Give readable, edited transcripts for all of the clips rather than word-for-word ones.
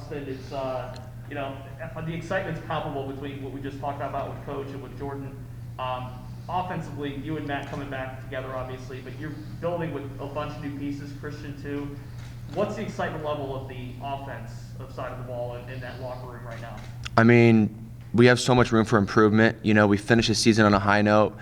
Austin. It's the excitement's palpable between what we just talked about with Coach and with Jordan. Offensively, you and Matt coming back together, obviously, but you're building with a bunch of new pieces, Christian too. What's the excitement level of the offense side of the ball in that locker room right now? I mean, we have so much room for improvement. We finished the season on a high note,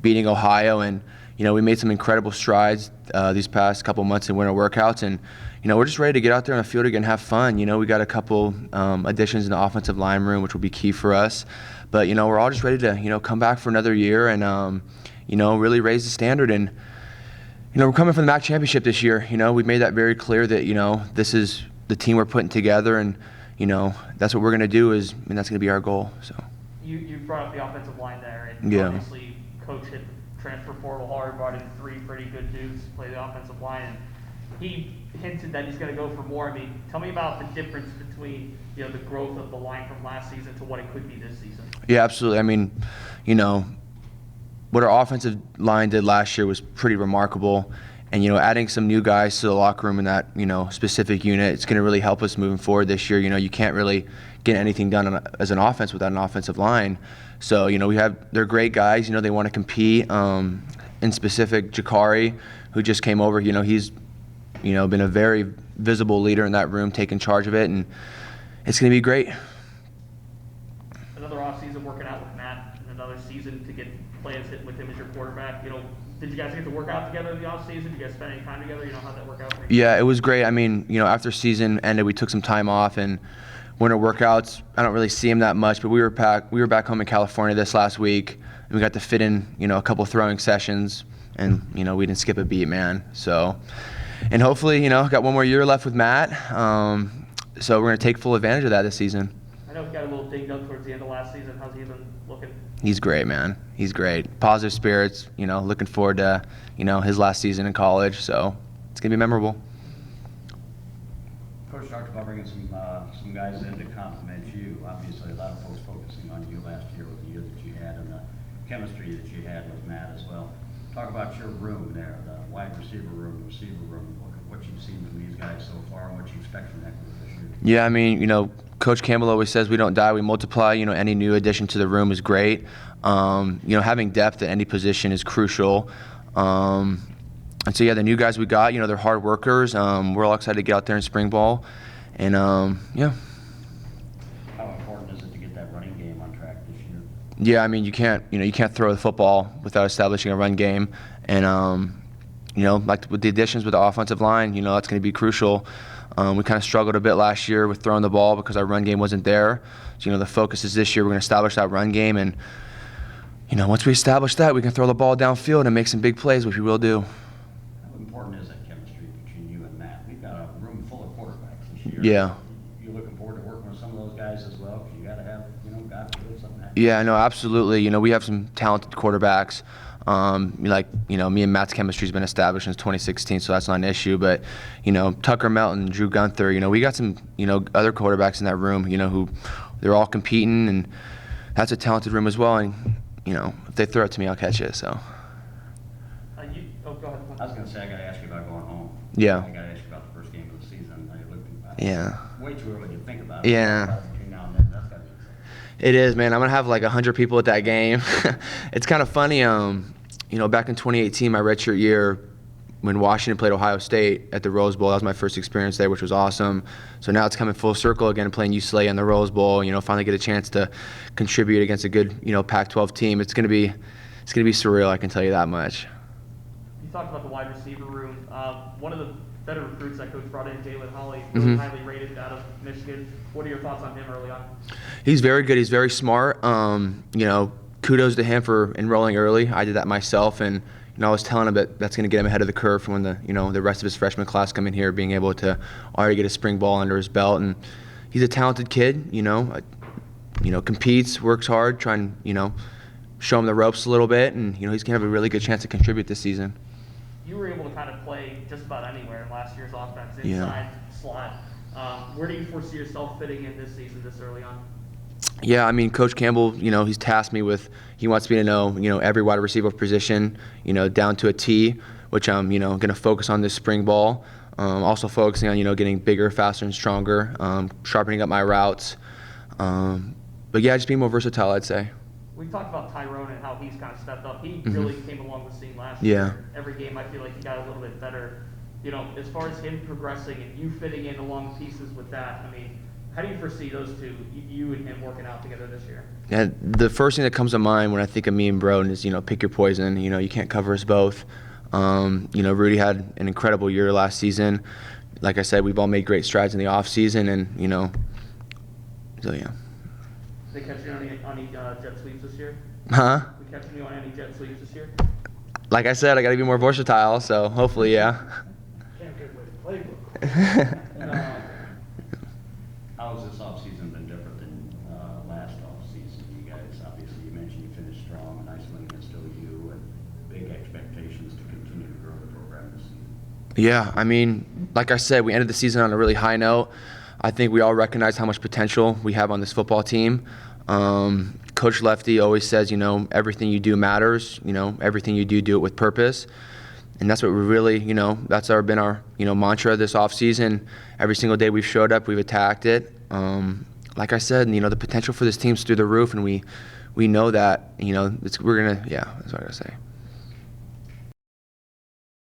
beating Ohio, and we made some incredible strides these past couple months in winter workouts, and we're just ready to get out there on the field again and have fun. We got a couple additions in the offensive line room, which will be key for us. But we're all just ready to come back for another year and really raise the standard. And we're coming from the MAC championship this year. We've made that very clear that this is the team we're putting together, and that's what we're going to do. And that's going to be our goal. So you brought up the offensive line there, and obviously Coach hit the transfer portal hard, brought in 3 pretty good dudes to play the offensive line. And he hinted that he's going to go for more. I mean, tell me about the difference between the growth of the line from last season to what it could be this season. Yeah, absolutely. I mean, what our offensive line did last year was pretty remarkable. And, adding some new guys to the locker room in that, specific unit, it's going to really help us moving forward this year. You can't really get anything done as an offense without an offensive line. So, they're great guys. They want to compete. In specific, Jakari, who just came over, he's, been a very visible leader in that room, taking charge of it, and it's going to be great. Another offseason working out with Matt, and another season to get players hit with him as your quarterback. Did you guys get to work out together in the offseason? Did you guys spend any time together? How'd that work out for you? Yeah, it was great. I mean, after season ended, we took some time off, and winter workouts, I don't really see him that much, but we were back home in California this last week, and we got to fit in, a couple throwing sessions, and, we didn't skip a beat, man. So, and hopefully, got one more year left with Matt, so we're going to take full advantage of that this season. I know he got a little dinged up towards the end of last season. How's he been looking? He's great, man. He's great. Positive spirits, looking forward to, his last season in college, so it's going to be memorable. Coach talked about bringing some guys in to compliment you. Obviously, a lot of folks focusing on you last year with the year that you had and the chemistry that you had with Matt as well. Talk about your room there, the wide receiver room, the receiver room, what you've seen from these guys so far and what you expect from that group this year. Yeah, I mean, Coach Campbell always says we don't die, we multiply. Any new addition to the room is great. Having depth at any position is crucial. And so, yeah, the new guys we got, they're hard workers. We're all excited to get out there in spring ball. And, yeah. How important is it to get that running game on track this year? Yeah, I mean, you can't throw the football without establishing a run game. And, like with the additions with the offensive line, that's going to be crucial. We kind of struggled a bit last year with throwing the ball because our run game wasn't there. So, the focus is this year we're going to establish that run game. And, once we establish that, we can throw the ball downfield and make some big plays, which we will do. How important is that chemistry between you and Matt? We've got a room full of quarterbacks this year. Yeah. You looking forward to working with some of those guys as well? Because you got to have, God forbid something happens. Yeah, no, absolutely. We have some talented quarterbacks. Me and Matt's chemistry's been established since 2016, so that's not an issue. But, Tucker Melton, Drew Gunther, we got some, other quarterbacks in that room, who they're all competing, and that's a talented room as well. And, if they throw it to me, I'll catch it. So. Go ahead. I was going to say, I got to ask you about going home. Yeah. I got to ask you about the first game of the season. Yeah. Way too early to think about it. Yeah. Between now and then, that's got to be exciting. It is, man. I'm going to have like 100 people at that game. It's kind of funny. Back in 2018, my redshirt year, when Washington played Ohio State at the Rose Bowl, that was my first experience there, which was awesome. So now it's coming full circle again, playing UCLA in the Rose Bowl. Finally get a chance to contribute against a good, Pac-12 team. It's gonna be surreal. I can tell you that much. You talked about the wide receiver room. One of the better recruits that coach brought in, Jalen Holly, really highly rated out of Michigan. What are your thoughts on him early on? He's very good. He's very smart. Kudos to him for enrolling early. I did that myself, and I was telling him that that's going to get him ahead of the curve for when the rest of his freshman class come in here, being able to already get a spring ball under his belt. And he's a talented kid. Competes, works hard, trying show him the ropes a little bit, and he's going to have a really good chance to contribute this season. You were able to kind of play just about anywhere in last year's offense, inside, slot. Where do you foresee yourself fitting in this season, this early on? Yeah, I mean, Coach Campbell, he's tasked me with, he wants me to know, every wide receiver position, down to a T, which I'm, going to focus on this spring ball. Also focusing on, getting bigger, faster, and stronger, sharpening up my routes. But yeah, just being more versatile, I'd say. We talked about Tyrone and how he's kind of stepped up. He Mhm. really came along the scene last Yeah. year. Every game, I feel like he got a little bit better. As far as him progressing and you fitting in along pieces with that, I mean, how do you foresee those two, you and him, working out together this year? And the first thing that comes to mind when I think of me and Broden is, pick your poison. You can't cover us both. Rudy had an incredible year last season. Like I said, we've all made great strides in the off season, and so yeah. They catch you on any jet sweeps this year? Huh? We catching you on any jet sweeps this year? Like I said, I got to be more versatile. So hopefully, yeah. Can't get away with playbook. How has this offseason been different than last offseason? You guys, obviously, you mentioned you finished strong, a nice win against OU, and big expectations to continue to grow the program this season. Yeah, I mean, like I said, we ended the season on a really high note. I think we all recognize how much potential we have on this football team. Coach Lefty always says, everything you do matters. Everything you do it with purpose. And that's what we really, that's been our, mantra this offseason. Every single day we've showed up, we've attacked it. Like I said, the potential for this team's through the roof, and we know that, we're going to, yeah, that's what I got to say.